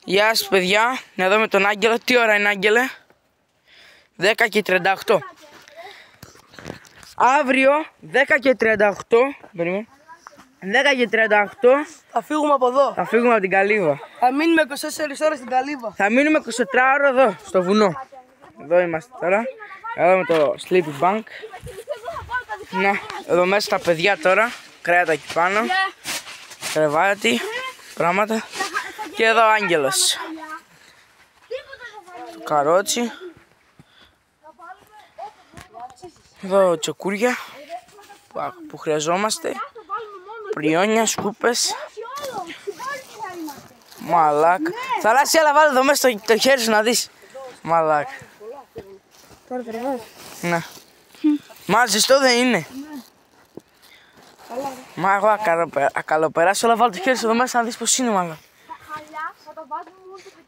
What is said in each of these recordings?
Γεια σας παιδιά, εδώ με τον Άγγελο. Τι ώρα είναι, Άγγελε? 10:38. Αύριο 10:38. Περίμενε. 10:38 θα φύγουμε από εδώ. θα φύγουμε από την Καλύβα. Θα μείνουμε 24 ώρες στην Καλύβα. Θα μείνουμε 24 ώρες εδώ, στο βουνό. Εδώ είμαστε τώρα. Εδώ με το sleepy bank. Να, εδώ μέσα τα παιδιά τώρα. Κρέατα εκεί πάνω. Κρεβάτι, πράγματα. Και εδώ ο Άγγελος. Καρότσι. Εδώ τσεκούρια που χρειαζόμαστε. Πριόνια, σκούπες. Μαλάκα. Θαλάσσια, έλα βάλε εδώ μέσα το χέρι σου να δεις. Μαλάκα. Ναι. Μα ζεστό δεν είναι. Μα εγώ ακαλοπεράσω, αλλά βάλω το χέρι σου εδώ μέσα να δεις πως είναι, μαλάκα. Τα χαλιά θα τα βάζουμε μόνο στο παιδί.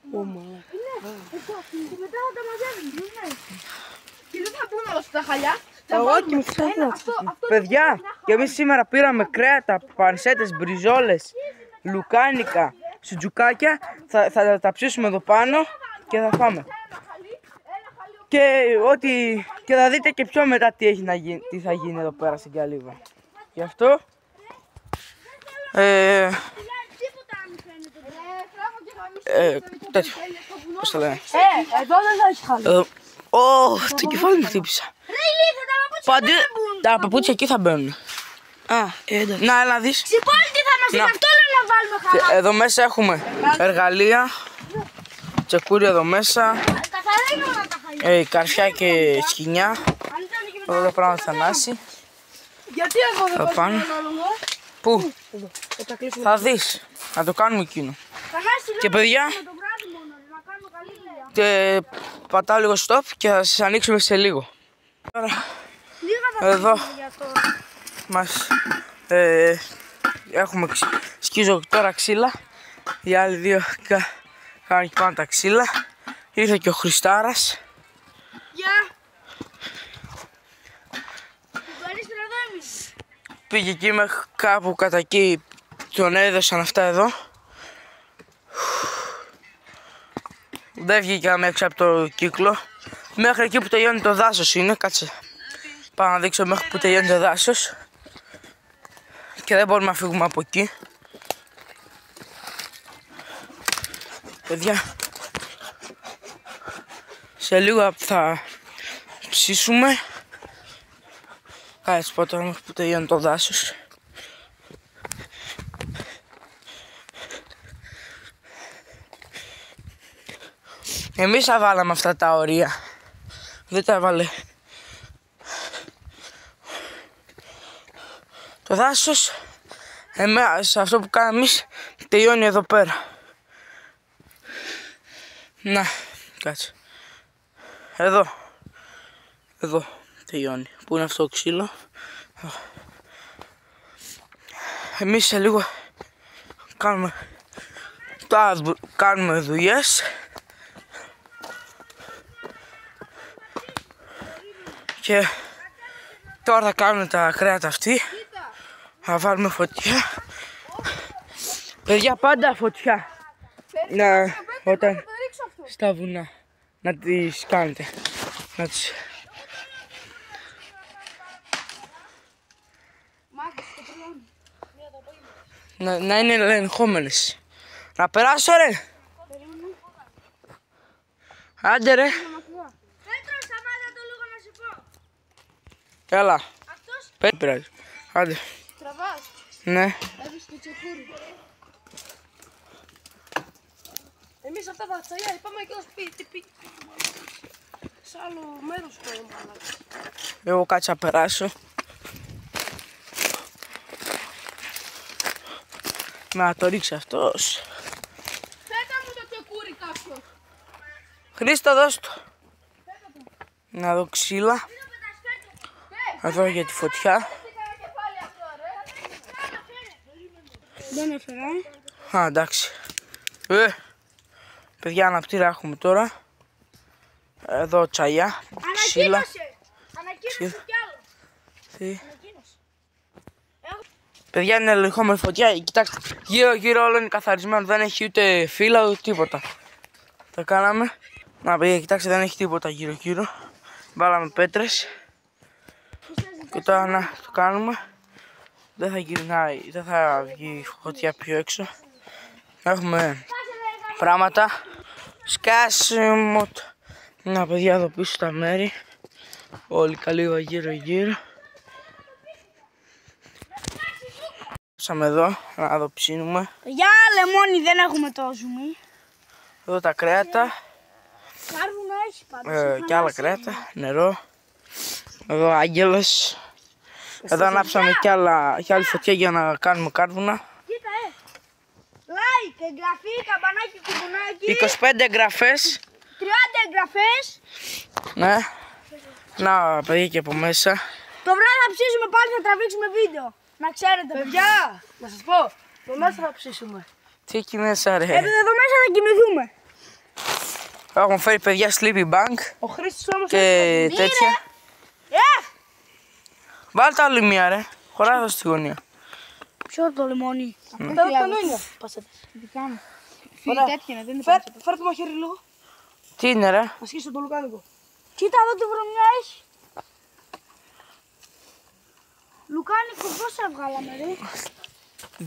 Και μετά θα τα μαζεύουμε. Και δεν θα μπουν όλα στα χαλιά. Παιδιά, και εμείς σήμερα πήραμε κρέατα, πανσέτες, μπριζόλες, λουκάνικα, σουτζουκάκια. Θα τα ψήσουμε εδώ πάνω και θα φάμε. Και θα δείτε και πιο μετά τι θα γίνει εδώ πέρα στην Καλύβα. Γι' αυτό τέτοιο. Πώς το λένε? Εδώ δεν θα έχει χαλί. Το κεφάλι μου χτύπησα. Πάντε τα παπούτσια εκεί θα μπαίνουν. Εντάξει. Να, έλα δεις. Ξυπόλυτη θα μας είναι αυτό, να βάλουμε χαλιά. Εδώ μέσα έχουμε εργαλεία, τσεκούρια εδώ μέσα, Καθαρά είναι όλα τα χαλιά. καρφιά και σκοινιά. Εδώ το πράγμα θα ανάσει. Γιατί εγώ δεν πάνω. βάζω ένα λόγο. Πού? Θα δεις. Να το κάνουμε εκείνο. Και παιδιά, Το βράδυ μόνο, να κάνουμε καλή δουλειά. πατάω λίγο stop και θα σας ανοίξουμε σε λίγο. Τώρα, εδώ μας έχουμε σκίζω τώρα ξύλα. Οι άλλοι δύο κάνουν εκεί πάνω τα ξύλα. Ήρθε και ο Χριστάρας. Γεια. Εδώ εμείς. Πήγε εκεί μέχρι κάπου κατά εκεί, τον έδωσαν αυτά εδώ. Δεν βγήκε έξω από το κύκλο. Μέχρι εκεί που τελειώνει το δάσος είναι, κάτσε. Πάω να δείξω μέχρι που τελειώνει το δάσος. Και δεν μπορούμε να φύγουμε από εκεί. Παιδιά, σε λίγο θα ψήσουμε. Κάτσε πω τώρα μέχρι που τελειώνει το δάσος. Εμείς τα βάλαμε αυτά τα ορία. Δεν τα βάλε. Το δάσος, σε αυτό που κάναμε εμείς, τελειώνει εδώ πέρα. Να, κάτσε. Εδώ. Εδώ τελειώνει. Πού είναι αυτό το ξύλο. Εμείς σε λίγο κάνουμε δουλειές. Και τώρα θα κάνουμε τα κρέατα αυτή. Θα βάλουμε φωτιά. Παιδιά, πάντα φωτιά. Όταν στα βουνά να τις κάνετε. Να είναι ελεγχόμενες. Να περάσω ρε. Άντε ρε. Πέτρο, σταμάτα το λίγο να σου πω. Έλα. Αυτός Πέρασε. Άντε. τραβάς. Ναι. Έχεις το τσεκούρι. Εμείς αυτά τα τσαγιά πάμε και στο σπίτι. Σε άλλο μέρος το Εγώ κάτσα να περάσω. Να το ρίξει αυτός. Φέτα μου το τσεκούρι κάποιος. Χρήστο, δώσ' το. Να δω ξύλα. Εδώ για τη φωτιά. Δεν έφερα. Α, εντάξει. Παιδιά, αναπτήρα έχουμε τώρα. Εδώ τσαγιά. Ξύλα. Ανακοίνωσε κι άλλο. Τι. Παιδιά, είναι ελεγχόμενη φωτιά. Κοιτάξτε, γύρω-γύρω όλο είναι καθαρισμένο. Δεν έχει ούτε φύλλα ούτε τίποτα. Το κάναμε. Να, παιδιά, κοιτάξτε, δεν έχει τίποτα γύρω-γύρω. Βάλαμε πέτρες. Και τώρα να το κάνουμε. Δεν θα γυρνάει, δεν θα βγει η φωτιά πιο έξω. Έχουμε πράγματα. Σκάσιμο. Να, παιδιά, εδώ πίσω τα μέρη. Όλοι καλύβα γύρω-γύρω. Ψάμε εδώ, να το ψήνουμε. Για λεμόνι δεν έχουμε το ζουμί. Εδώ τα κρέατα. Κάρβουνο έχει πάντως. Και άλλα κρέατα, νερό. Εδώ άγγελος. Εδώ ανάψαμε κι άλλη φωτιά για να κάνουμε κάρβουνα. Κοίτα, like, εγγραφή, καμπανάκι, κουμπονάκι. 25 εγγραφές. 30 εγγραφές. Ναι. Να, παιδιά, και από μέσα. Το βράδυ θα ψήσουμε πάλι, θα τραβήξουμε βίντεο. Να ξέρετε, Παιδιά, να σας πω, το μέσα θα ψήσουμε. Τι εκεί μέσα, ρε. Εδώ μέσα θα κοιμηθούμε. Έχουμε φέρει, παιδιά, sleeping bag Ο Χρήστος όμως και τέτοια. Βάλτε άλλη μία, ρε. Χωράει εδώ στη γωνία. Ποιο το λεμόνι. τα κανόνια. Πάσετε. Δικά μου. Ωραία. Τέτοια είναι, δεν είναι Φέρ το μαχαίρι λίγο, Τι είναι, ρε. να σκίσω το λουκάνικο. Κοίτα εδώ τι βρωμιά έχει. Λουκάνικο πόσα βγάλαμε, ρε.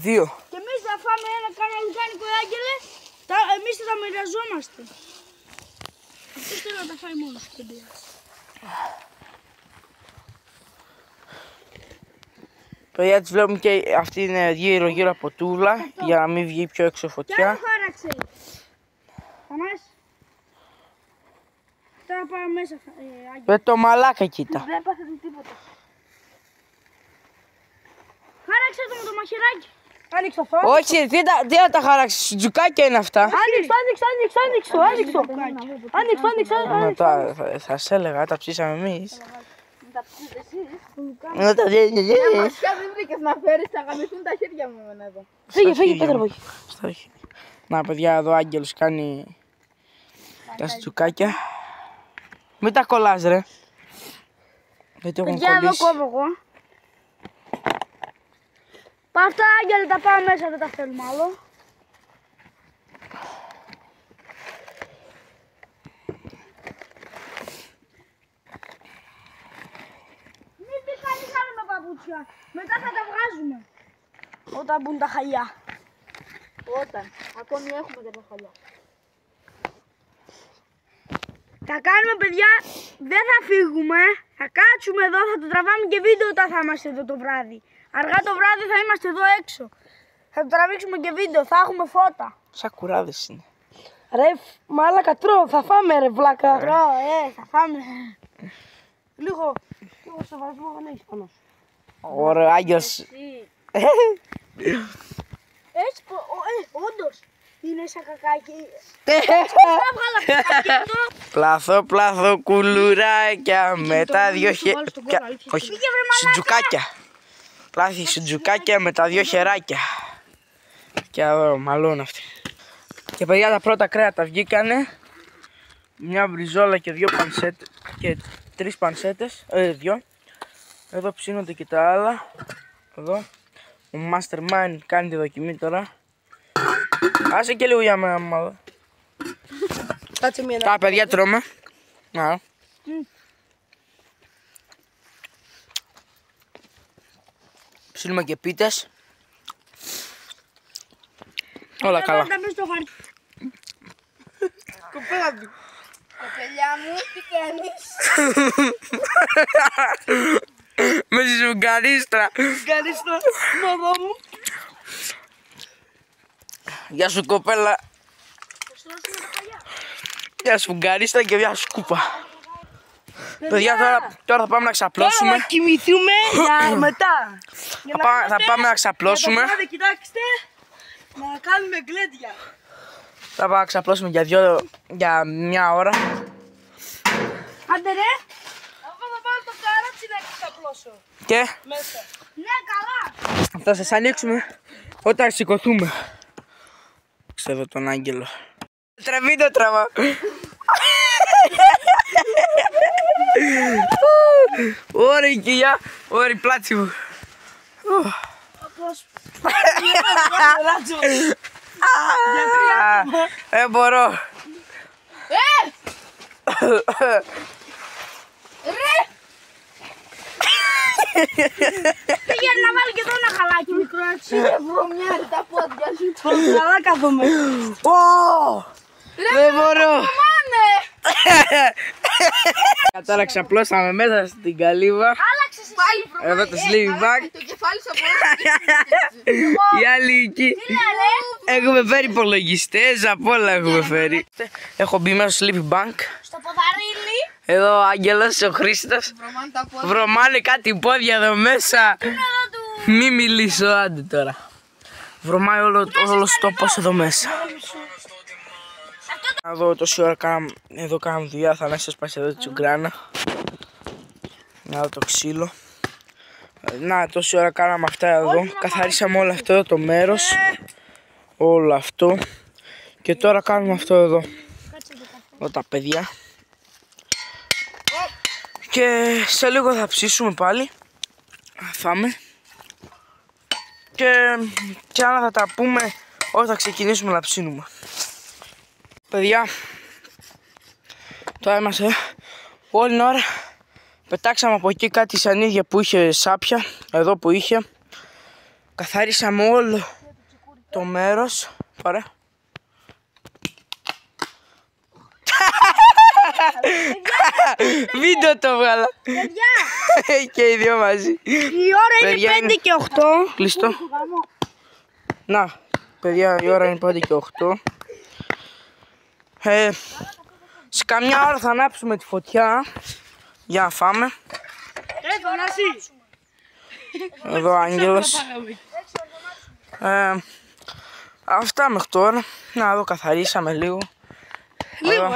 2. Και εμείς θα φάμε κάνα λουκάνικο, Άγγελε. Εμείς θα τα μοιραζόμαστε. Αυτός θέλει να τα φάει μόνος του. Παιδιά, τις βλέπουμε και αυτή είναι γύρω-γύρω από τούβλα για να μην βγει πιο έξω Κι φωτιά. άλλο χάραξε. Θανάση. Τώρα πάμε μέσα, Άγγελε. Με το μαλάκα, κοίτα. Δεν πάθετε τίποτα. Χάραξε το με το μαχαιράκι. Άνοιξε αυτό. Όχι, τι να τα χαράξεις, σουτζουκάκια είναι αυτά. Άνοιξε το. Να θα σε έλεγα, τα ψήσαμε εμείς. Τα ψήσετε εσείς. Να τα Μασιά δεν βρήκες να φέρεις, θα γαμηθούν τα χέρια μου εμένα εδώ. Φύγε, Πέτρο, φύγε. Να, παιδιά, εδώ ο Άγγελος κάνει τα σουτζουκάκια. Μην τα κολλάς, ρε. Γιατί έχουν Παιδιά, εδώ κολλήσει. κόβω εγώ. Αυτά, Άγγελε, τα πάμε μέσα, δεν τα θέλουμε άλλο. Μην πει κανείς άλλο με παπούτσια. Μετά θα τα βγάζουμε. Όταν μπουν τα χαλιά. Ακόμη έχουμε και τα χαλιά. Θα κάνουμε, παιδιά, δεν θα φύγουμε. Θα κάτσουμε εδώ, θα το τραβάμε και βίντεο όταν θα είμαστε εδώ το βράδυ. Αργά το βράδυ θα είμαστε εδώ έξω. Θα το τραβήξουμε και βίντεο, θα έχουμε φώτα. Σαν κουράδες είναι. Ρε, μάλακα, τρώω, θα φάμε, ρε, βλάκα. Τρώω, θα φάμε. Λίγο σεβασμό δεν έχεις πάνω σου. Ωραία, Άγγελος. Έτσι, όντως, είναι σαν κακάκι. Πλάθο, κουλουράκια με τα 2 χεράκια. Όχι, σουτζουκάκια. Πλάθη σουτζουκάκια με τα 2 χεράκια. Και εδώ μαλώνουν αυτοί. Και παιδιά, τα πρώτα κρέατα βγήκανε. Μια μπριζόλα και 2 πανσέτες. Και 3 πανσέτες. 2. Εδώ ψήνονται και τα άλλα. Εδώ. Ο Mastermind κάνει τη δοκιμή τώρα. Άσε και λίγο για μένα, μάλλον. Κάτσε μία. Τα παιδιά τρώμε. Να. Ψήνουμε και πίτες. Όλα καλά. Κοπέλα μου. Κοπελιά μου, τι κάνεις? Με τη ζουγγαρίστρα. Κάνεις το νοδό μου. Γεια σου, κοπέλα. Γεια σου, γκαρίστρα και γεια σου, κούπα. Παιδιά, τώρα θα πάμε να ξαπλώσουμε. Τώρα να κοιμηθούμε για μετά. Θα πάμε να ξαπλώσουμε. Κοιτάξτε, να κάνουμε γκλέντια. Θα πάμε να ξαπλώσουμε για 1 ώρα. Άντε ρε. Εγώ θα βάλω το καράτσι να ξαπλώσω. Και Μέσα. Ναι, καλά. θα σας ανοίξουμε όταν σηκωθούμε. Ξέρω τον Άγγελο. Τραβή το τραβά. Ωραία, κοιλιά. Ωραία, πλάτσι μου. αυτός. Δεν μπορώ. Πήγαινε να βάλει και εδώ ένα χαλάκι μικρό έτσι. Βρωμιάρι τα πόδια σου. Καλά κάθομαι. Δεν μπορώ. Τώρα ξαπλώσαμε μέσα στην καλύβα. Άλλαξες εσύ. Εδώ το sleeping bag. Το κεφάλι σου από Οι άλλοι εκεί. Έχουμε φέρει υπολογιστές, απ' όλα έχουμε φέρει. Έχω μπει μέσα στο sleeping bag. Στο ποδαρίλι. Εδώ ο Άγγελος, ο Χρήστος. βρωμάνε τα πόδια. Βρωμάνε κάτι πόδια εδώ μέσα. Μη μιλήσω, άντε τώρα. Βρωμάει όλος τόπος εδώ μέσα. Εδώ τόση ώρα κάναμε δουλειά, θα σας σπάσει εδώ τη τσουγκράνα. Να δω το ξύλο. Να, τόση ώρα κάναμε αυτά εδώ. Καθαρίσαμε όλο αυτό εδώ το μέρος. Όλο αυτό. Και τώρα κάνουμε αυτό εδώ. Εδώ τα παιδιά. Και σε λίγο θα ψήσουμε πάλι. Θα φάμε. Και άλλα θα τα πούμε όταν θα ξεκινήσουμε να ψήνουμε. Παιδιά, τώρα είμαστε όλη την ώρα. Πετάξαμε από εκεί κάτι σανίδια που είχε σάπια. Εδώ που είχε. Καθαρίσαμε όλο το μέρος. Πάρε. Βίντεο το βγάλα. Και οι δύο μαζί. Η ώρα είναι 5 και 8. Κλειστό. Να, παιδιά, η ώρα είναι 5 και 8. Σε καμιά ώρα θα ανάψουμε τη φωτιά για να φάμε. Εδώ ο Άγγελος. Αυτά μέχρι τώρα. Να εδώ καθαρίσαμε λίγο. Λίγο,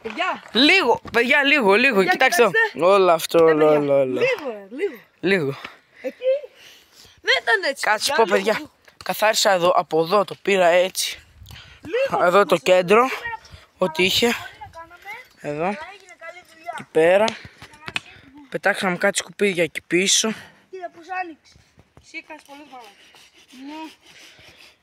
παιδιά. Λίγο, παιδιά, λίγο. Κοιτάξτε εδώ. Όλο αυτό, όλο. Λίγο. Εκεί δεν ήταν έτσι. Κάτσε πω, παιδιά. Καθάρισα εδώ, από εδώ το πήρα έτσι. Εδώ το κέντρο. Ό,τι είχε. Εδώ. Εκεί πέρα. Πετάξαμε κάτι σκουπίδια εκεί πίσω. Κοίτα πως άνοιξε. Εσύ έκανες πολύ μάλλον.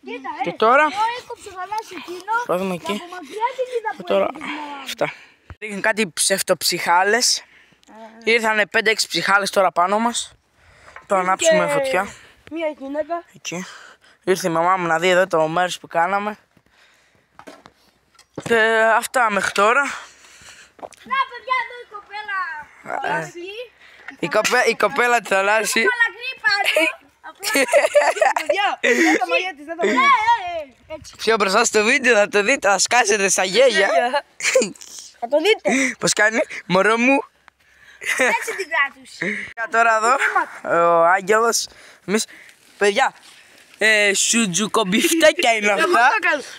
Κοίτα, Και τώρα. έκοψε γαλάζι εκείνο. Θα δούμε εκεί. Από μακριά την κοίτα που Και τώρα. έκοψε. Αυτά. Ρίχνουν κάτι ψευτοψυχάλες. Ήρθανε 5-6 ψυχάλες τώρα πάνω μας. Τώρα ανάψουμε φωτιά. Μία γυναίκα. Εκεί. Ήρθε η μαμά μου να δει εδώ το μέρος που κάναμε. Και αυτά μέχρι τώρα. Να παιδιά, εδώ η κοπέλα. Η κοπέλα της Θαλάσση. Παιδιά, δεν τα μαλλιά της, δεν τα μαλλιά. Έτσι. Πιο μπροστά στο βίντεο θα το δείτε, θα σκάσετε στα γέλια. Θα το δείτε. Πώς κάνει, μωρό μου. Έτσι την κράτουση. Τώρα εδώ, ο Άγγελος. Εμείς, παιδιά, σουτζουκομπιφτέκια είναι αυτά.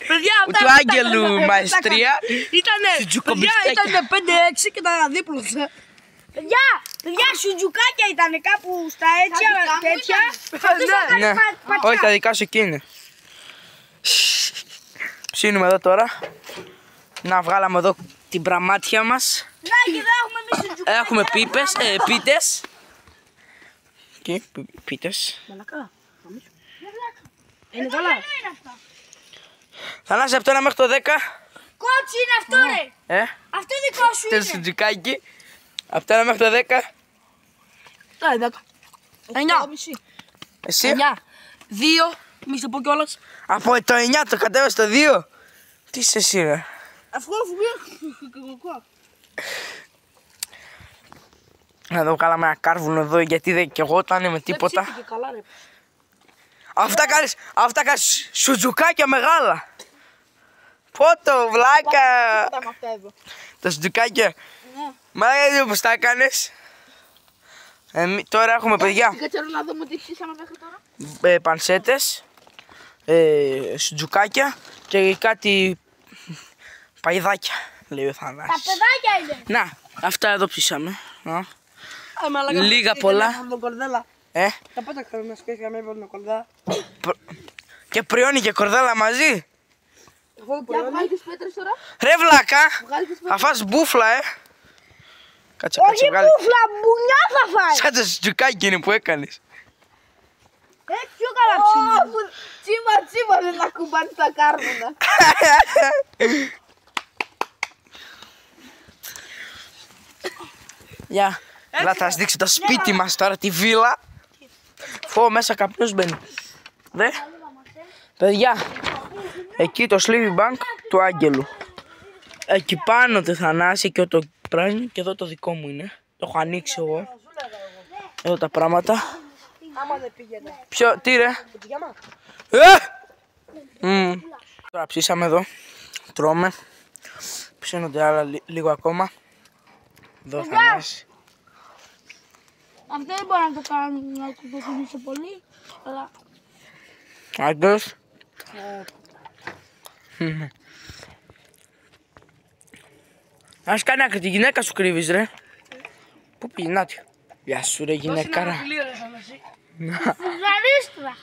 Παιδιά, Του Άγγελου μαεστρία. Ήτανε 5-6 και τα δίπλωσα. Παιδιά, σουτζουκάκια ήταν κάπου στα έτσι, τέτοια. Ναι, όχι τα δικά σου εκεί είναι. Ψήνουμε εδώ τώρα. Να βγάλαμε εδώ την πραμάτια μας. Να και εδώ έχουμε εμείς σουτζουκάκια. Έχουμε πίτες. Εκεί, πίτες. Μαλακά. Είναι καλά. Θανάση από το 1 μέχρι το 10. Κότσι είναι αυτό ρε. Αυτό δικό σου Το είναι. σουτζουκάκι. Από το 1 μέχρι το 10. 9. Εσύ. 9. 2. Μη σε πω κιόλας. Από το 9 το κατέβασε στο 2. Τι είσαι εσύ ρε. Αφού μία. Εδώ βγάλαμε ένα κάρβουνο εδώ γιατί δεν και εγώ ήταν με τίποτα. Καλά ρε. Αυτά κάνεις σουτζουκάκια μεγάλα. Πότο βλάκα. Τα με αυτά εδώ. Τα σουτζουκάκια. Μα δεν πώς τα έκανες. Τώρα έχουμε παιδιά Κάτσε να δούμε τι ψήσαμε μέχρι τώρα. πανσέτες, σουτζουκάκια και κάτι παϊδάκια, λέει ο Θανάσης. Τα παιδάκια είναι. Να, αυτά εδώ ψήσαμε. Λίγα πολλά. Τα πέταξα να σκέφτηκα καμία πορνοκορδά. Και πριόνι και κορδέλα μαζί. Για βγάλει τις πέτρες τώρα. Ρε βλάκα, Βγάλει τις θα φας μπούφλα Κάτσε Όχι βγάλει. μπούφλα, μπουνιά θα φάει. Σαν το σουτζουκάκι είναι που έκανες. Έχει πιο καλά ψήλια. Τσίμα δεν ακουμπάνε τα κάρβουνα. Γεια. Θα σας δείξω το σπίτι μας τώρα, τη βίλα. Φω μέσα καπνός μπαίνει. Δε. Παιδιά, εκεί το sleeping bag του Άγγελου. Εκεί πάνω το Θανάση και το πράσινο και εδώ το δικό μου είναι. Το έχω ανοίξει εγώ. Εδώ τα πράγματα. Άμα δεν πήγαινε. Ποιο, τι ρε. Τώρα ψήσαμε εδώ. Τρώμε. Ψήνονται άλλα λίγο ακόμα. Εδώ Θανάση. Αυτό δεν μπορεί να το κάνει να κουμποκινήσει πολύ. Αλλά... Άγγελος. Ας κάνει άκρη, τη γυναίκα σου κρύβεις ρε. Πού πήγε, να τη. Γεια σου ρε γυναικάρα. Φουγαρίστρα.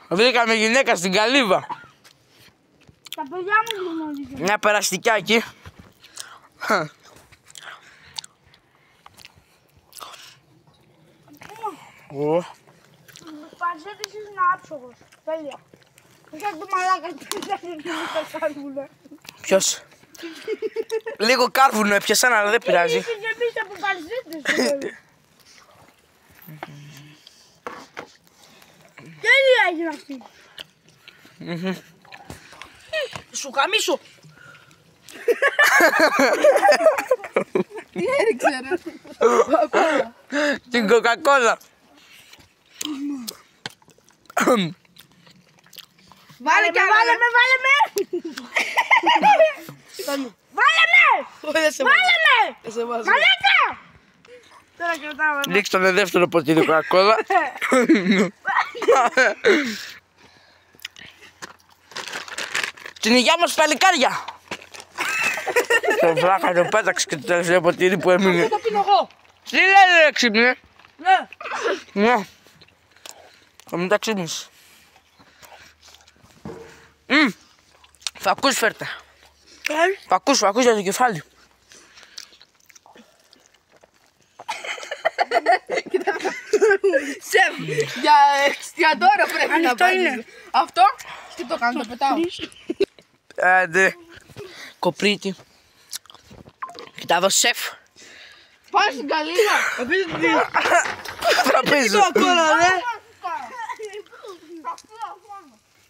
Βρήκαμε γυναίκα στην Καλύβα. Τα παιδιά μου γνωρίζουν. Μια περαστικιά εκεί. Πανσέτης είναι άψογος. Τέλεια. Σαν το μαλάκα του τα κάρβουνα. Ποιος? Λίγο κάρβουνο έπιασαν αλλά δεν πειράζει. Είσαι και εμείς από πανσέτες. Τέλεια έγινε αυτή. Σου χαμίσου. Τι έριξε ρε. Την κοκακόλα. Βάλε και Βάλε με. Μαλάκα. Τώρα κρατάμε. Ρίξτε το δεύτερο ποτήρι κοκακόλα. Την υγειά μας παλικάρια. Το βλάκα το πέταξε και το τελευταίο ποτήρι που έμεινε. το πίνω εγώ. Τι λέει ρε ξύπνε. Ναι. Ναι. Θα μην τα ξύπνεις. Φακούς φέρτε. Φακούς για το κεφάλι. Σεφ, για εστιατόριο πρέπει να πάρεις. Αυτό, τι το κάνω, το πετάω. Άντε. Κοπρίτη. Κοίτα εδώ σεφ. Πάμε στην Καλύβα. Τραπέζι. Τώρα, ναι.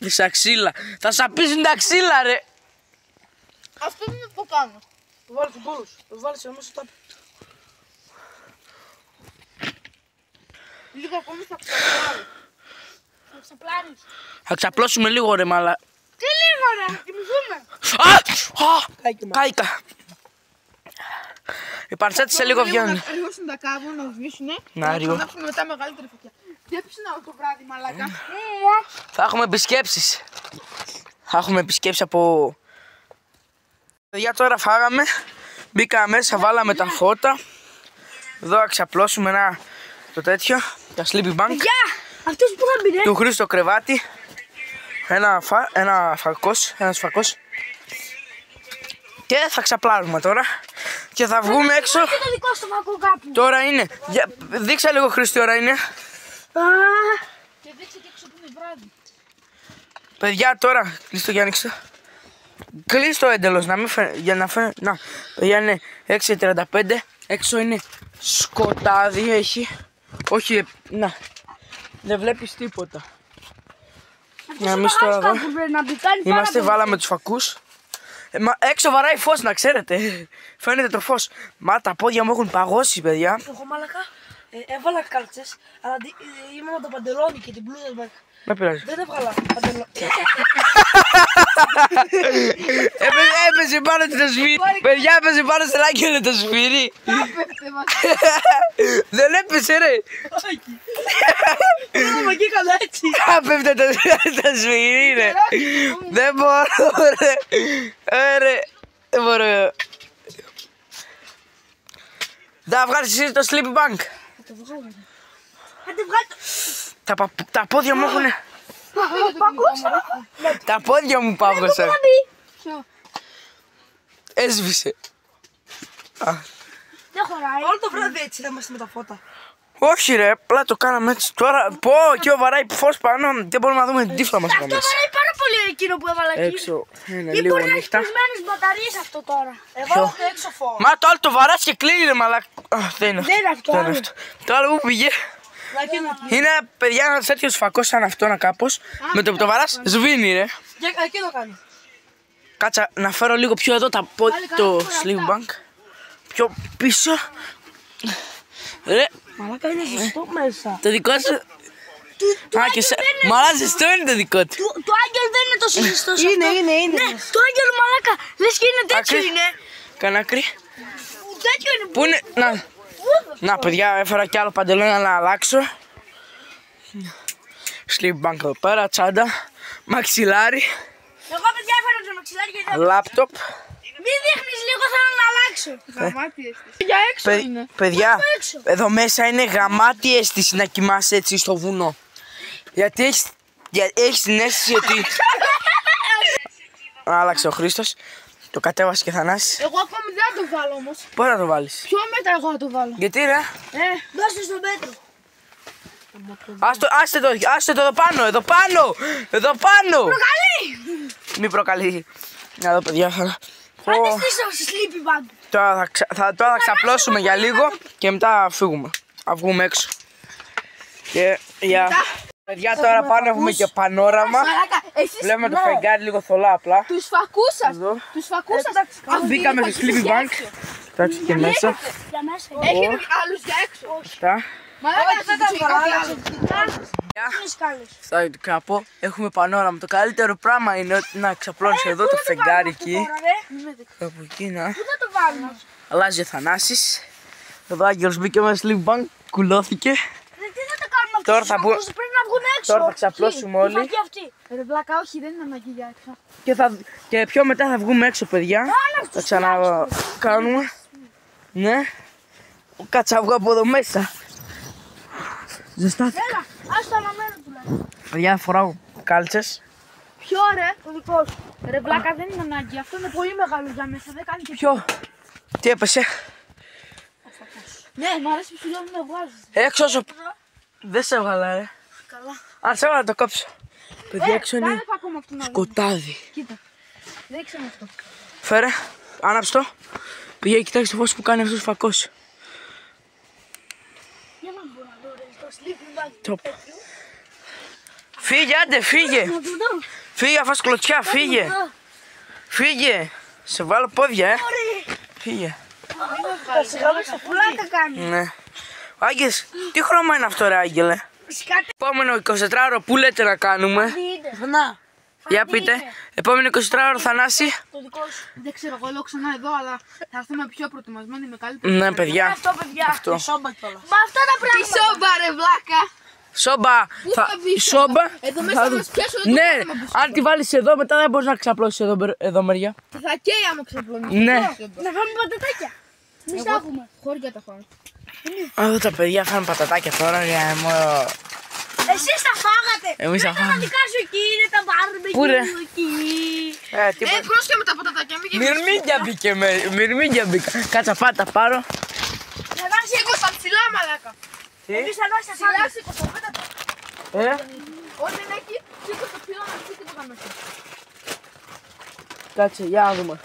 Στα ξύλα. Θα σαπίζουν τα ξύλα ρε. Αυτό δεν το κάνω. Το βάλε τους μπόλους, το βάλε σε μέσα στο τάπι. Λίγο ακόμη θα ξαπλάρει. Θα ξαπλάρεις. Θα ξαπλώσουμε λίγο ρε μαλα. Τι λίγο ρε, κοιμηθούμε. Κάηκα. Οι πανσέτες σε λίγο βγαίνουν. Να ριώσουν τα κάβουνα, να σβήσουνε. Να ριώ. Να φτιάξουμε μετά μεγαλύτερη φωτιά. Τι έπισε το βράδυ, μαλάκα. Θα έχουμε επισκέψεις. Θα έχουμε επισκέψεις από... Παιδιά τώρα φάγαμε. Μπήκαμε μέσα, βάλαμε τα φώτα. Εδώ θα ξαπλώσουμε το τέτοιο. Τα sleeping bag. Γεια, αυτός που θα μπει ρε. Του Χρήστο κρεβάτι. Ένας φακός. Και θα ξαπλάρουμε τώρα. Και θα βγούμε έξω. Και το δικό στο φακό κάπου. Τώρα είναι. Δείξε λίγο Χρήστο, ώρα είναι. Και δείξε και έξω που είναι βράδυ. Παιδιά τώρα. Κλείστο και άνοιξε. Κλείστο έντελος. Να μην φαίνεται. Για να φαίνεται. Να. Παιδιά είναι 6:35. Έξω είναι σκοτάδι. Έχει. Όχι. Να. Δεν βλέπεις τίποτα. Για εμείς τώρα εδώ. Είμαστε, βάλαμε τους φακούς. Έξω βαράει φως να ξέρετε. Φαίνεται το φως. Μα τα πόδια μου έχουν παγώσει παιδιά. Εγώ μάλακα έβαλα κάλτσες, αλλά είμαι με το παντελόνι και την μπλούζα μου. Με πειράζει. Δεν έβγαλα παντελόνι. Έπεσε πάνω στο σφύρι. Παιδιά έπεσε πάνω στο Άγγελο το σφύρι. Δεν έπεσε ρε. Μα και καλά έτσι. Άπεφτε το σφύρι ρε. Δεν μπορώ ρε. Ρε. Δεν μπορώ. Θα βγάλεις εσύ το sleeping bag. Τα πόδια μου έχουνε. Τα πόδια μου πάγωσαν. Έσβησε. Δεν χωράει. Όλο το βράδυ έτσι θα είμαστε με τα φώτα. Όχι ρε, απλά το κάναμε έτσι τώρα. Πω, και ο βαράει φως πάνω, δεν μπορούμε να δούμε την τύφλα μας από Αυτό μέσα. βαράει πάρα πολύ εκείνο που έβαλα εκεί. Έξω είναι Ή λίγο μπορεί να έχει νύχτα. κλεισμένες μπαταρίες αυτό τώρα. Έβαλα το έξω φως. Μα το άλλο το βαράς και κλείνει ρε μαλάκα. Δεν είναι Δεν είναι αυτό. Δεν είναι αυτό. Το άλλο που πήγε. Να εκείνο εκεί. Είναι παιδιά ένα τέτοιο φακό σαν αυτό να κάπως. Με το που το βαράς σβήνει ρε. Εκεί το κάνει. Κάτσα να φέρω λίγο πιο εδώ το sleeve bank. Πιο πίσω. Ρε, Μαλάκα είναι ζεστό μέσα. το δικό σου. Α, και σε... Μαλά ζεστό είναι το δικό του. Το άγγελο δεν είναι τόσο ζεστό. Είναι. Ναι, το άγγελο μαλάκα. Λες και είναι τέτοιο Άκρη. είναι. Κανάκρι. Τέτοιο είναι. Πού είναι, να παιδιά, έφερα κι άλλο παντελόνι να αλλάξω. Sleeve bank εδώ πέρα, τσάντα, μαξιλάρι, Εγώ παιδιά έφερα το μαξιλάρι γιατί λάπτοπ. μην δείχνεις λίγο, θέλω να αλλάξω. Για έξω είναι. Παιδιά, έξω. εδώ μέσα είναι γαμάτη αίσθηση να κοιμάσαι έτσι στο βουνό. Γιατί έχεις την αίσθηση ότι... Άλλαξε ο Χρήστος, το κατέβασε και Θανάσης. Εγώ ακόμη δεν θα το βάλω όμως. Πώς να το βάλεις? Πιο μετά εγώ θα το βάλω. Γιατί ρε? Δώστε στον Πέτρο. Άστε το εδώ πάνω, εδώ πάνω! Εδώ πάνω! Προκαλεί. Μη προκαλεί. Να δω παιδιά, Άντε στήσω στη sleeping bag. Τώρα θα ξαπλώσουμε για λίγο και μετά φύγουμε. Θα βγούμε έξω. Και για... Παιδιά τώρα πάνω έχουμε και πανόραμα. Μαλάκα, εσείς Βλέπουμε το φεγγάρι λίγο θολά απλά. τους φακούς σας. Εδώ. Τους φακούς σας. Μπήκαμε στο sleeping bank. Εντάξει και μέσα. Για μέσα. Έχει άλλους για έξω. Αυτά. Μαλάκα, δεν θα το βάλω. Είναι σκάλες. Θα να πω, έχουμε πανόραμα. Το καλύτερο πράγμα είναι να ξαπλώνεις εδώ το φεγγάρι εκεί. Από εκεί να. Πού θα το βάλουμε. Αλλάζει ο Θανάσης. Εδώ ο Άγγελος μπήκε μέσα στο sleeping bank. Κουλώθηκε. Τι θα το κάνουμε αυτό. Τώρα θα μπω- Πρέπει να βγουν έξω. Τώρα θα ξαπλώσουμε όλοι. Και αυτή. Ρε βλάκα, όχι, δεν είναι ανάγκη για έξω. Και πιο μετά θα βγούμε έξω, παιδιά. Θα ξανακάνουμε. Ναι. Κάτσα βγω από εδώ μέσα. Ζεστάθηκα. Έλα, ας το αναμένο τουλάχιστον. Παιδιά, φοράω κάλτσες. Ποιο ρε, το δικό σου. Ρε βλάκα, δεν είναι ανάγκη. Αυτό είναι πολύ μεγάλο για μέσα. Δεν κάνει και Ποιο? Τι έπεσε? Ναι, μου αρέσει που σου λέω να βγάζεις. Έξω όσο... Δεν σε έβγαλα ρε. Καλά. Αν σε έβγαλα το κόψω. Παιδιά, έξω είναι Κάνε φακό με αυτόν. σκοτάδι. Κοίτα. Δείξε με αυτό. Φέρε, άναψε το. Πήγε, κοιτάξτε το φως που κάνει αυτός ο φακός. Για να μπορώ να δω ρε, στο sleeping bag. Τοπ. Φύγε, άντε, φύγε. Να το δω. Φύγε, αφάς κλωτσιά, φύγε. Φύγε. Σε βάλω πόδια, Φύγε. Πλάκα κάνει. Ναι. Άγγες, τι χρώμα είναι αυτό ρε Άγγελε? Σκάτε. Επόμενο 24ωρο που λέτε να κάνουμε? Δείτε. Να. Για πείτε. Επόμενο 24ωρο Θανάση. Το δικό σου. Δεν ξέρω, εγώ λέω ξανά εδώ, αλλά θα έρθουμε πιο προετοιμασμένοι με καλύτερη. Ναι παιδιά. Αυτό παιδιά. Αυτό. Σόμπα κιόλας. Μα αυτά τα Τι πράγματα. σόμπα ρε βλάκα. Σόμπα. θα βγει Σόμπα. Εδώ μέσα θα μας πιάσουν, δεν το Ναι, κάνουμε από αν τη βάλεις εδώ μετά δεν μπορείς να ξαπλώσεις εδώ μεριά. Θα καίει άμα ξαπλώνεις. Ναι. Να φάμε πατατάκια. Εμείς τα έχουμε. Χώρια τα φάμε. Εδώ τα παιδιά φάνε πατατάκια τώρα για μόνο. Εσείς τα φάγατε. Εμείς τα Δεν φάμε. τα δικά σου εκεί είναι τα Πού ρε? μπάρμπεκιου εκεί. Τίποτα. Πρόσχε με τα πατατάκια, μην γεμίσεις. Μυρμήγκια μπήκε με. Μυρμήγκια μπήκα. Κάτσα πάτα πάρω. Να δώσει Σήκω στα ψηλά μαλάκα. εμείς θα δώσει τα Ψηλά φάγατε. σήκω στα πέτα. Ό,τι είναι εκεί, σήκω στα ψηλά να σήκω τίποτα μέσα. Κάτσε, για να δούμε.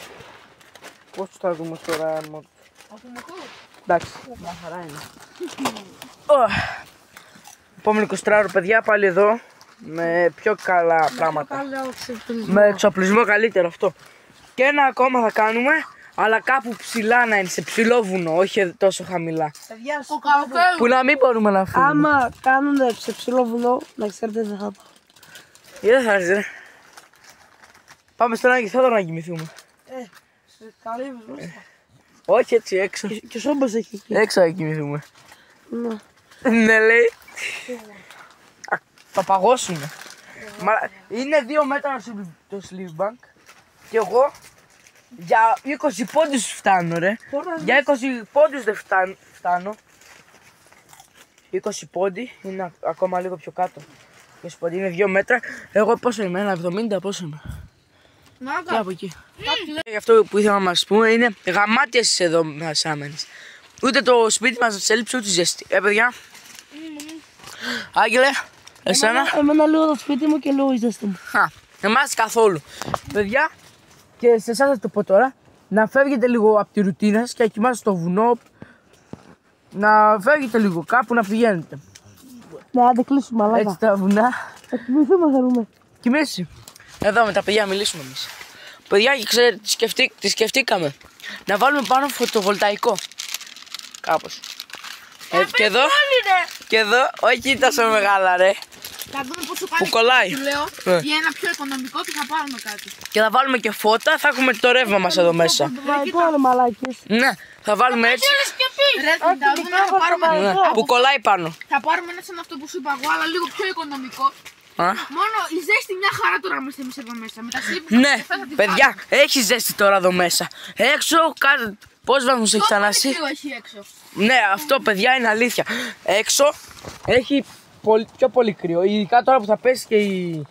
Πώς θα δούμε τώρα. Από μοχού. Εντάξει, μια χαρά είναι. Επόμενο 24ωρο παιδιά πάλι εδώ. Με πιο καλά πράγματα. Με εξοπλισμό καλύτερο αυτό. Και ένα ακόμα θα κάνουμε. Αλλά κάπου ψηλά να είναι, σε ψηλό βουνό, όχι τόσο χαμηλά. Παιδιά, Ο καοκαίο. Που να μην μπορούμε να φύγουμε. άμα κάνουν σε ψηλό βουνό, να ξέρετε δεν θα πάω. Δεν θα έρθει, ρε. Πάμε στον Άγιο Θόδωρο να κοιμηθούμε. Καλή μας. Όχι έτσι, έξω. Και ο Σόμπας έχει εκεί. Έξω να κοιμηθούμε. Ναι. Ναι, λέει. Θα παγώσουμε. Είναι 2 μέτρα το sleeve bank. Και εγώ για 20 πόντους φτάνω, ρε. Για 20 πόντους δεν φτάνω. 20 πόντι είναι ακόμα λίγο πιο κάτω. 20 πόντι είναι 2 μέτρα. Εγώ πόσο είμαι, 1,70 πόσο είμαι. Και από εκεί. Γι' αυτό που ήθελα να μας πούμε είναι γαμάτιες εδώ μεσάμενες. Ούτε το σπίτι μας της έλειψε ούτε ζέστη. Παιδιά. Άγγελε, εσένα. Εμένα λίγο το σπίτι μου και λίγο η ζέστη μου. Εμάς καθόλου. Παιδιά, και σε εσάς θα το πω τώρα, να φεύγετε λίγο από τη ρουτίνα σας και να κοιμάστε στο βουνό. Να φεύγετε λίγο κάπου να πηγαίνετε. Ναι, άντε κλείσουμε, αλλά. Έτσι τα βουνά. Θα κοιμηθούμε, θέλουμε. Κοιμήσει. Εδώ με τα παιδιά μιλήσουμε εμείς. Παιδιά, ξέρετε, τι σκεφτήκαμε. Να βάλουμε πάνω φωτοβολταϊκό. Κάπως. Και εδώ, όχι τόσο μεγάλα ρε. Θα δούμε πόσο Που κολλάει. Σου λέω, για ένα πιο οικονομικό και θα πάρουμε κάτι. Και θα βάλουμε και φώτα, θα έχουμε το ρεύμα μας εδώ μέσα. Βαϊκό, ρε μαλάκες. Ναι, θα βάλουμε έτσι. Ρε, θα δούμε να πάρουμε. Ναι, που κολλάει πάνω. Θα πάρουμε ένα σαν αυτό που σου είπα εγώ, αλλά λίγο πιο οικονομικό. Α. Μόνο η ζέστη μια χαρά τώρα είμαστε εμείς εδώ μέσα. Με τα σλίπ Ναι, παιδιά, έχει ζέστη τώρα εδώ μέσα. Έξω, πώς βαθμούς έχει Θανάση? έχει έξω. Ναι, αυτό παιδιά είναι αλήθεια. Έξω έχει πιο πολύ κρύο. Ειδικά τώρα που θα πέσει και η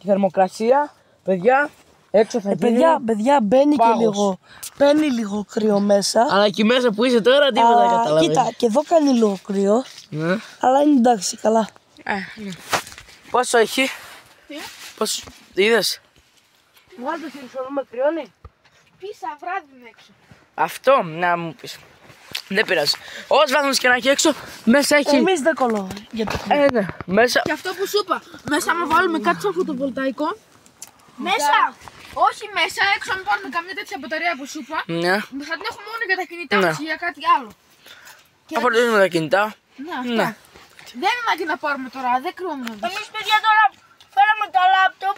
θερμοκρασία. Παιδιά, έξω θα γίνει. Παιδιά, μπαίνει και πάγος. λίγο. Μπαίνει λίγο κρύο μέσα. Αλλά εκεί μέσα που είσαι τώρα τίποτα δεν καταλαβαίνεις. Κοίτα, και εδώ κάνει λίγο κρύο. Ναι. Αλλά είναι εντάξει, καλά. Ναι. Πόσο έχει? Τι? Πόσο είδες? Βγάλτε το χερισόλο με κρυώνει. Πίσα βράδυ είναι έξω. Αυτό να μου πεις. Δεν πειράζει. Όσοι βαθμούς και να έχει έξω, μέσα έχει. Εμείς δεν κολλάμε για το κρύο. Ναι, μέσα. Και αυτό που σου είπα, μέσα άμα βάλουμε κάτι σαν φωτοβολταϊκό. Μέσα. Όχι μέσα, έξω αν βάλουμε καμιά τέτοια μπαταρία που σου είπα. Ναι. Θα την έχουμε μόνο για τα κινητά Ναι. μας ή για κάτι άλλο. Θα φορτίζουμε τα κινητά. Ναι, αυτό. Ναι. Δεν είναι ανάγκη να πάρουμε τώρα, δεν κρύβουμε. Εμείς παιδιά τώρα φέραμε τα λάπτοπ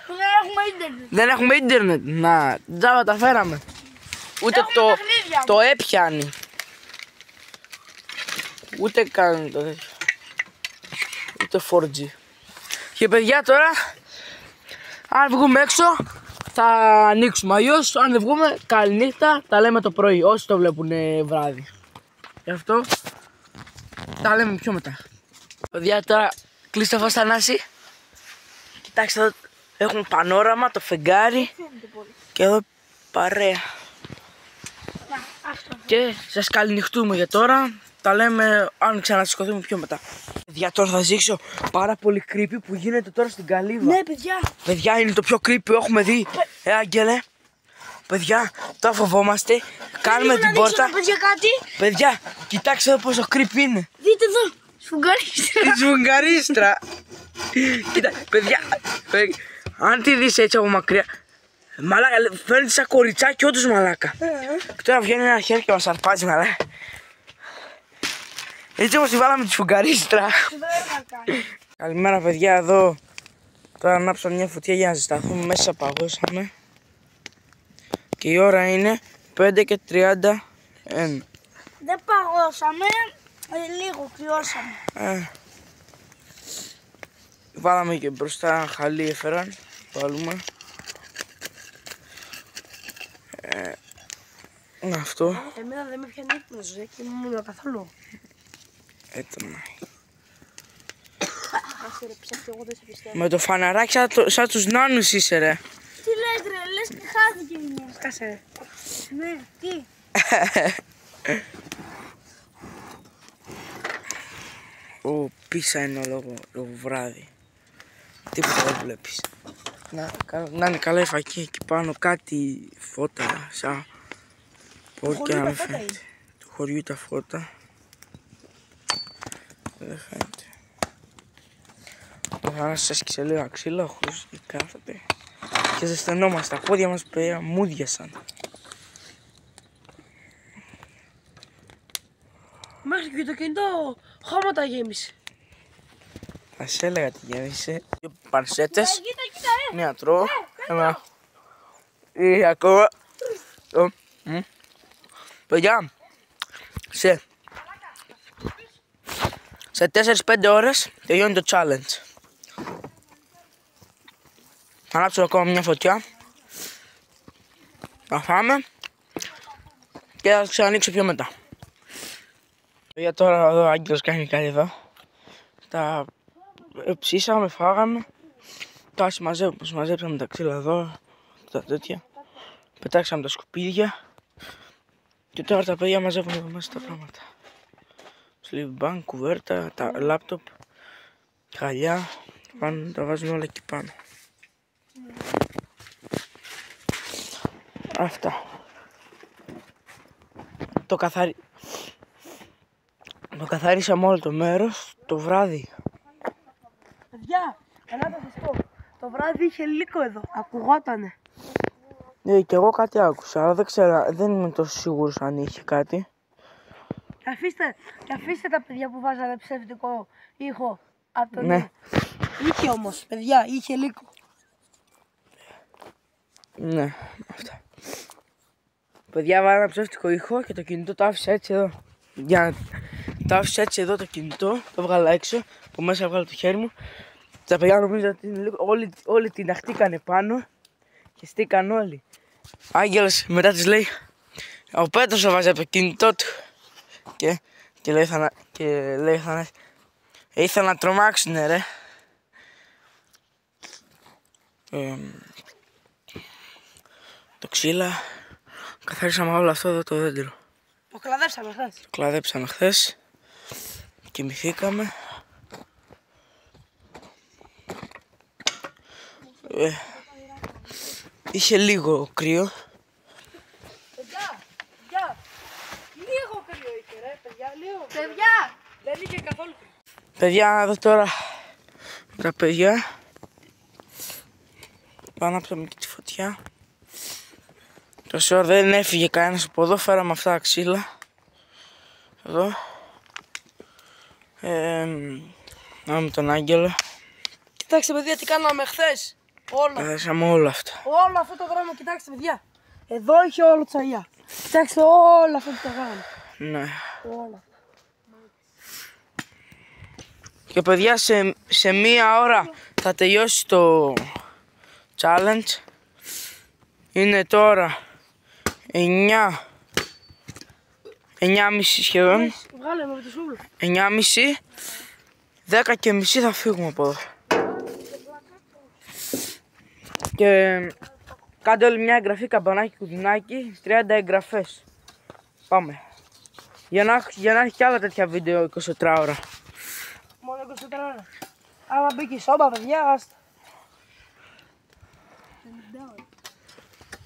που δεν έχουμε ίντερνετ. Δεν έχουμε ίντερνετ. Να, τζάβα τα φέραμε. Ούτε Έχουμε παιχνίδια. το έπιάνει. Ούτε καν το τέτοιο. Ούτε 4G. Και παιδιά τώρα, αν βγούμε έξω, θα ανοίξουμε. Αλλιώς, αν δεν βγούμε, καληνύχτα, τα λέμε το πρωί. Όσοι το βλέπουν βράδυ. Γι' αυτό, τα λέμε πιο μετά. Παιδιά, τώρα κλείστε φως Θανάση. Κοιτάξτε εδώ, έχουμε πανόραμα, το φεγγάρι. Και εδώ παρέα. Και σας καληνυχτούμε για τώρα. Τα λέμε αν ξανασηκωθούμε πιο μετά. Παιδιά, τώρα θα δείξω πάρα πολύ creepy που γίνεται τώρα στην Καλύβα. Ναι, παιδιά. Παιδιά, είναι το πιο creepy που έχουμε δει. Άγγελε. Παιδιά, τώρα φοβόμαστε. Κάνουμε την πόρτα. Παιδιά, κάτι. Παιδιά, κοιτάξτε εδώ πόσο creepy είναι. Δείτε εδώ. Σφουγγαρίστρα. Η σφουγγαρίστρα. Κοίτα, παιδιά, αν τη δεις έτσι από μακριά, μαλάκα, φαίνεται σαν κοριτσάκι όντως μαλάκα. Και τώρα βγαίνει ένα χέρι και μας αρπάζει μαλάκα. Έτσι όπως τη βάλαμε τη σφουγγαρίστρα. Καλημέρα παιδιά, εδώ τώρα ανάψαμε μια φωτιά για να ζεσταθούμε, μέσα παγώσαμε. Και η ώρα είναι 5:31. Δεν παγώσαμε, λίγο κρυώσαμε. Βάλαμε και μπροστά χαλί έφεραν, βάλουμε. Αυτό. Εμένα δεν με πιάνει ύπνος, και μου καθόλου. Έτσι. Άσε ρε ψάχτη, εγώ δεν σε πιστεύω. Με το φαναράκι σαν τους νάνους είσαι ρε. Τι λες ρε, λες και χάθηκε η μία. Κάσε ρε. Ναι, τι. Ω, πίσα είναι λόγω βράδυ. Τίποτα δεν βλέπεις. Να είναι καλά η φακή εκεί πάνω, κάτι φώτα, σαν πόρκια να μην φαίνεται. Του χωριού τα φώτα. Δεν φαίνεται. Ο Θανάσης έσκησε λίγο αξίλοχος και κάθεται. Και ζεσθενόμαστε, τα πόδια μας μούδιασαν. Μέχρι και το κινητό χώματα γέμισε. Θα σε έλεγα τι γέμισε. Δύο πανσέτες. Κοίτα, Μία τρώω. Ένα. Ή ακόμα. Παιδιά, σε 4-5 ώρες τελειώνει το challenge. Θα ανάψω ακόμα μια φωτιά. Θα φάμε. Και θα ξανανοίξω πιο μετά. Για τώρα εδώ ο Άγγελος κάνει κάτι εδώ. Τα ψήσαμε, φάγαμε. Τώρα συμμαζέψαμε τα ξύλα εδώ, τα τέτοια. Πετάξαμε τα σκουπίδια. Και τώρα τα παιδιά μαζεύουν εδώ μέσα τα πράγματα. Sleep bank, κουβέρτα, τα λάπτοπ, χαλιά, τα βάζουν όλα εκεί πάνω. Αυτά. Το καθαρίσαμε όλο το μέρος το βράδυ. Παιδιά, ελάτε σας πω. Το βράδυ είχε λύκο εδώ. Ακουγότανε. Ναι, και εγώ κάτι άκουσα, αλλά δεν ξέρω, δεν είμαι τόσο σίγουρος αν είχε κάτι. Και αφήστε τα παιδιά που βάζανε ψεύτικο ήχο από τον Ναι. Είχε όμως, παιδιά, είχε λύκο. Ναι, αυτά. Παιδιά, βάλα ένα ψεύτικο ήχο και το κινητό το άφησα έτσι εδώ. Το άφησα έτσι εδώ το κινητό, το βγάλα έξω, από μέσα βγάλα το χέρι μου. Τα παιδιά νομίζω ότι είναι λίγο, όλοι την αχτήκανε πάνω και στήκαν όλοι. Άγγελος μετά της λέει, ο Πέτρος έβαζε από το κινητό του και λέει Θανάση, ήθελα να τρομάξουνε ρε. Το ξύλα, καθαρίσαμε όλο αυτό εδώ το δέντρο. Το κλαδέψαμε χθες. Το κλαδέψαμε χθες, κοιμηθήκαμε. Είχε λίγο κρύο. Παιδιά, λίγο κρύο είχε ρε, παιδιά, λίγο. Παιδιά, δεν είχε καθόλου κρύο. Παιδιά, εδώ τώρα τα παιδιά. Άναψαμε και τη φωτιά. Τόση ώρα δεν έφυγε κανένας από εδώ, φέραμε αυτά τα ξύλα. Εδώ. Πάμε τον Άγγελο. Κοιτάξτε παιδιά τι κάναμε χθες. Όλα. Καθαρίσαμε όλα αυτά. Όλο αυτό το δρόμο, κοιτάξτε παιδιά. Εδώ είχε όλο τσαγιά. Κοιτάξτε όλα αυτά που τα κάναμε. Ναι. Όλα. Και παιδιά, σε μία ώρα θα τελειώσει το challenge. Είναι τώρα 9:30 σχεδόν. Βγάλε με τη σούβλα. 9:30, 10:30 θα φύγουμε από εδώ. Και κάντε όλοι μια εγγραφή, καμπανάκι, κουδουνάκι, 30 εγγραφές. Πάμε. Για να έχει κι άλλα τέτοια βίντεο 24 ώρα. Μόνο 24 ώρα. Άμα μπήκε η σόμπα παιδιά, άστα.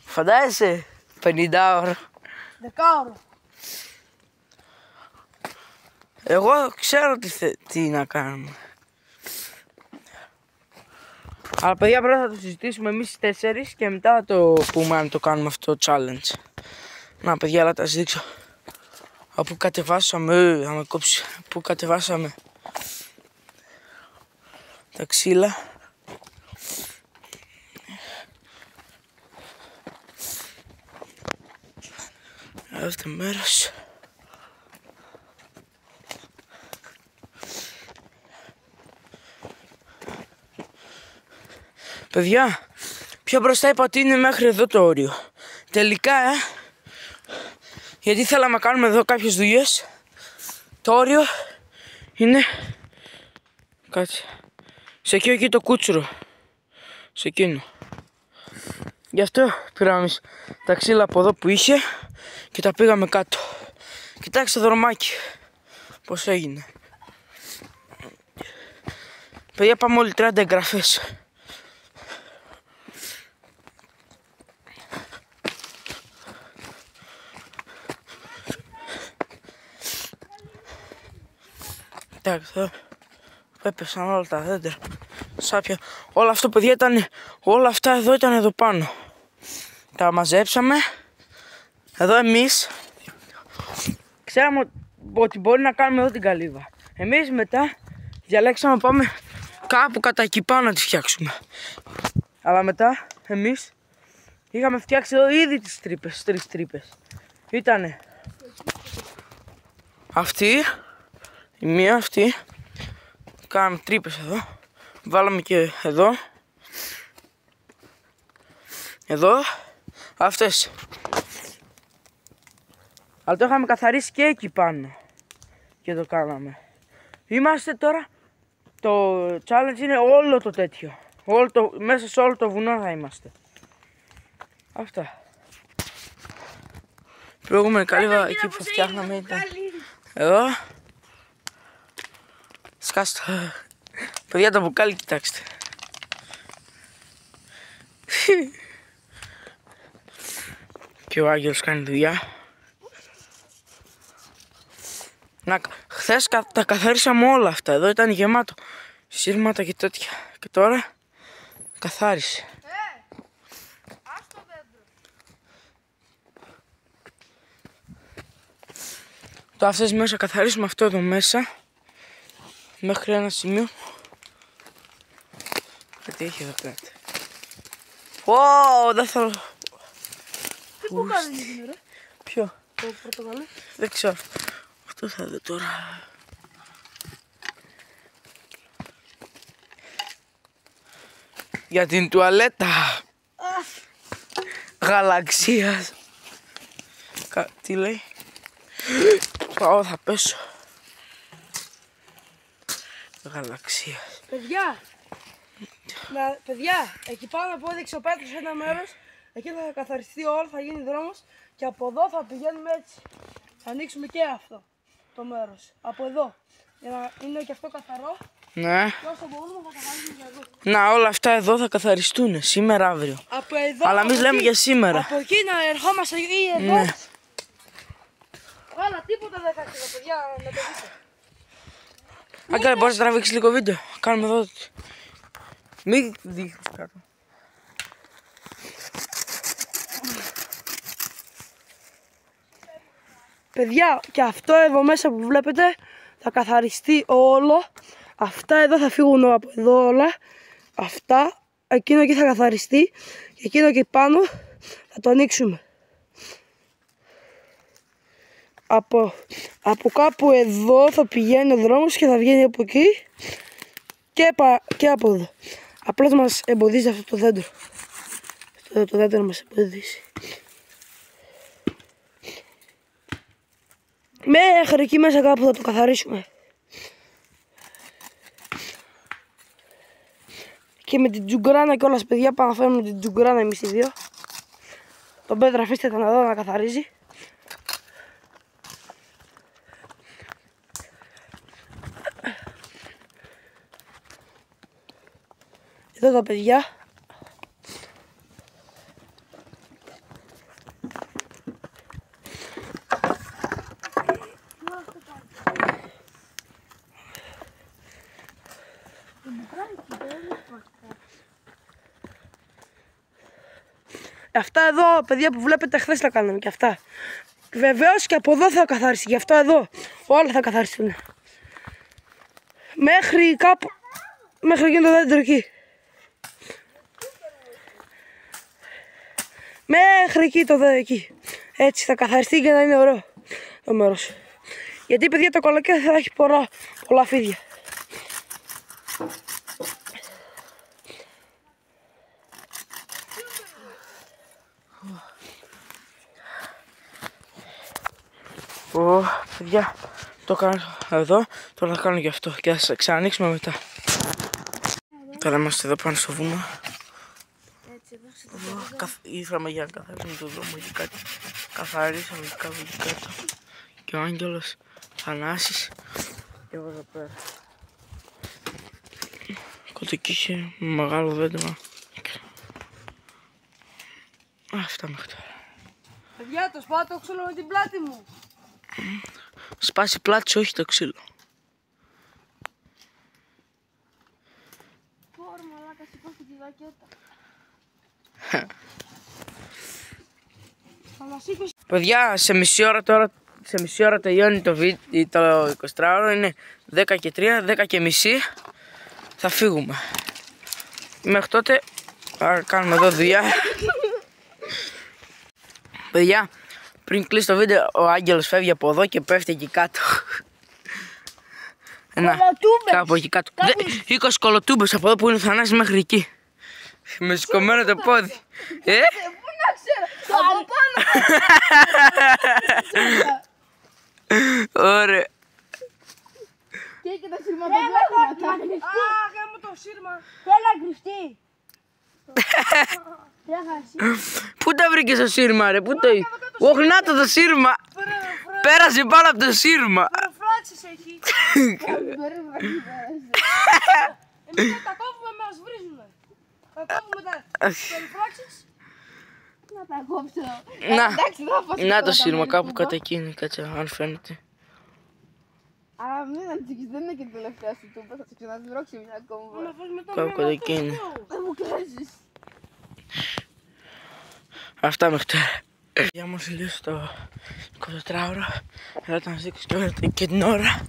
Φαντάζεσαι 50 ώρα. 10 ώρα. Εγώ ξέρω τι να κάνουμε. Αλλά παιδιά, πρώτα θα το συζητήσουμε εμείς οι 4 και μετά θα το πούμε αν το κάνουμε αυτό το challenge. Να παιδιά, αλλά τα σας δείξω. Από κατεβάσαμε, θα με κόψει, που κατεβάσαμε τα ξύλα. Αυτό μέρος. Παιδιά, πιο μπροστά είπα ότι είναι μέχρι εδώ το όριο. Τελικά, γιατί θέλαμε να κάνουμε εδώ κάποιες δουλειές, το όριο είναι, κάτσε, σε εκεί το κούτσουρο, σε εκείνο. Γι' αυτό πήραμε εμείς τα ξύλα από εδώ που είχε και τα πήγαμε κάτω. Κοιτάξτε το δρομάκι, πώς έγινε. Παιδιά, πάμε όλοι 30 εγγραφές. Κοιτάξτε εδώ, έπεσαν όλα τα δέντρα, σάπια, όλα αυτό παιδιά ήταν, όλα αυτά εδώ ήταν εδώ πάνω. Τα μαζέψαμε, εδώ εμείς, ξέραμε ότι μπορεί να κάνουμε εδώ την καλύβα. Εμείς μετά διαλέξαμε να πάμε κάπου κατά εκεί πάνω να τη φτιάξουμε. Αλλά μετά εμείς είχαμε φτιάξει εδώ ήδη τις τρύπες, 3 τρύπες. Ήτανε αυτή, η μία αυτή, κάναμε τρύπες εδώ, βάλαμε και εδώ, εδώ, αυτές. Αλλά το είχαμε καθαρίσει και εκεί πάνω και το κάναμε. Είμαστε τώρα, το challenge είναι όλο το τέτοιο, μέσα σε όλο το βουνό θα είμαστε. Αυτά. Προηγούμενη καλύβα εκεί που φτιάχναμε ήταν εδώ. Σκάστο. Παιδιά, το μπουκάλι κοιτάξτε. Και ο Άγγελος κάνει δουλειά. Να, χθες τα καθαρίσαμε όλα αυτά. Εδώ ήταν γεμάτο σύρματα και τέτοια. Και τώρα καθάρισε. Το αυτές μέσα καθαρίσουμε αυτό εδώ μέσα. Μέχρι ένα σημείο. Τι έχει εδώ πέρα. Ω, δεν θέλω. Τι που κάνει είναι, ρε. Ποιο? Το πορτογαλί. Δεν ξέρω. Αυτό θα δω τώρα. Για την τουαλέτα γαλαξίας. Τι λέει? Πάω, θα πέσω. Γαλαξίας. Παιδιά, εκεί πάνω που έδειξε ο Πέτρος ένα μέρος, εκεί θα καθαριστεί όλο, θα γίνει δρόμος και από εδώ θα πηγαίνουμε έτσι. Θα ανοίξουμε και αυτό το μέρος. Από εδώ. Για να είναι και αυτό καθαρό. Ναι. Και όσο μπορούμε θα καθαρίσουμε για εδώ. Να, όλα αυτά εδώ θα καθαριστούν σήμερα, αύριο. Από εδώ. Αλλά εμείς λέμε για σήμερα. Από εκεί να ερχόμαστε ή εδώ. Ναι. Αλλά τίποτα δεν θα έχει, παιδιά, να το δείτε. Άγγελε, μπορείς να τραβήξεις λίγο βίντεο. Κάνουμε εδώ. Μην δείχνεις κάτω. Παιδιά, και αυτό εδώ μέσα που βλέπετε θα καθαριστεί όλο. Αυτά εδώ θα φύγουν από εδώ όλα. Αυτά, εκείνο εκεί θα καθαριστεί. Και εκείνο εκεί πάνω θα το ανοίξουμε. Από κάπου εδώ θα πηγαίνει ο δρόμος και θα βγαίνει από εκεί και από εδώ. Απλώς μας εμποδίζει αυτό το δέντρο. Αυτό το δέντρο μας εμποδίζει. Μέχρι εκεί μέσα κάπου θα το καθαρίσουμε. Και με την τζουγκράνα κιόλας, παιδιά, πάμε να φέρουμε την τζουγκράνα εμείς οι δύο. Τον Πέτρο αφήστε τον εδώ να καθαρίζει. Εδώ τα παιδιά. Αυτά εδώ, παιδιά, που βλέπετε, χθες τα κάναμε και αυτά. Βεβαίως και από εδώ θα καθαριστεί, γι' αυτό εδώ όλα θα καθαριστούν. Μέχρι κάπου, μέχρι εκείνο το δέντρο εκεί. Μέχρι εκεί το δέντρο εκεί. Έτσι θα καθαριστεί και να είναι ωραίο το μέρος. Γιατί, παιδιά, το καλοκαίρι θα έχει πολλά φίδια. Παιδιά, το κάνω εδώ, τώρα θα κάνω και αυτό και θα σας ξανανοίξουμε μετά. Τώρα είμαστε εδώ πάνω στο βουνό. Ήρθαμε για να καθαρίσουμε το δρόμο και κάτι. Καθαρίσαμε κάπου εκεί κάτω. Και ο Άγγελος Θανάσης. Και εγώ εδώ πέρα. Κάτω εκεί είχε μεγάλο δέντρο. Αυτά μέχρι τώρα. Παιδιά, το σπάω το ξύλο με την πλάτη μου. Σπάσει πλάτη, όχι το ξύλο. Πόρ, μαλάκα, σηκώστε τη δακέτα. Παιδιά, σε μισή ώρα τελειώνει το 24ωρο, είναι 10 και 3, 10 και μισή θα φύγουμε. Μέχρι τότε θα κάνουμε εδώ δουλειά. Παιδιά, πριν κλείσει το βίντεο, ο Άγγελος φεύγει από εδώ και πέφτει εκεί κάτω. Κάπου εκεί κάτω. 20 κολοτούμπες από εδώ που είναι ο Θανάσης μέχρι εκεί. Με σηκωμένο το πόδι. Πού να ξέρω, από πάνω. Ωραία. Και τα σύρματα. Α, γάμω το σύρμα. Θέλω να κρυφτεί. Πού τα βρήκες το σύρμα, ρε, πού το Ωχ, να το σύρμα. Πέρασε πάνω από το σύρμα. Φράτσες έχει. Εμείς θα τα κόβουμε, μας βρίζουνε. Θα κόβουμε τα περιφράξεις. Να τα κόψω. Να το σύρμα κάπου κατά εκείνη, κάτσε αν φαίνεται. Αλλά μην αντζικείς, δεν είναι και η τελευταία σου τούπα, θα σε ξανασβρώξει μια ακόμα. Κάπου κατά εκείνη. Δεν μου κλαίζεις. Αυτά μέχρι τώρα. Για μου λύσω το 24ωρο. Εδώ θα μας δείξω και την ώρα.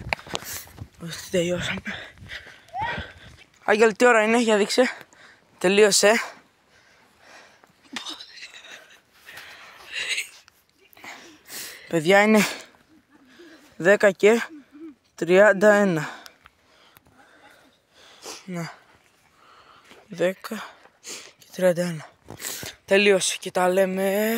Ώστε τελειώσαμε. Άγγελ, τι ώρα είναι, για δείξε. Τελείωσε. Παιδιά, είναι 10 και 31. Να. 10 και 31. Τελείωσε και τα λέμε.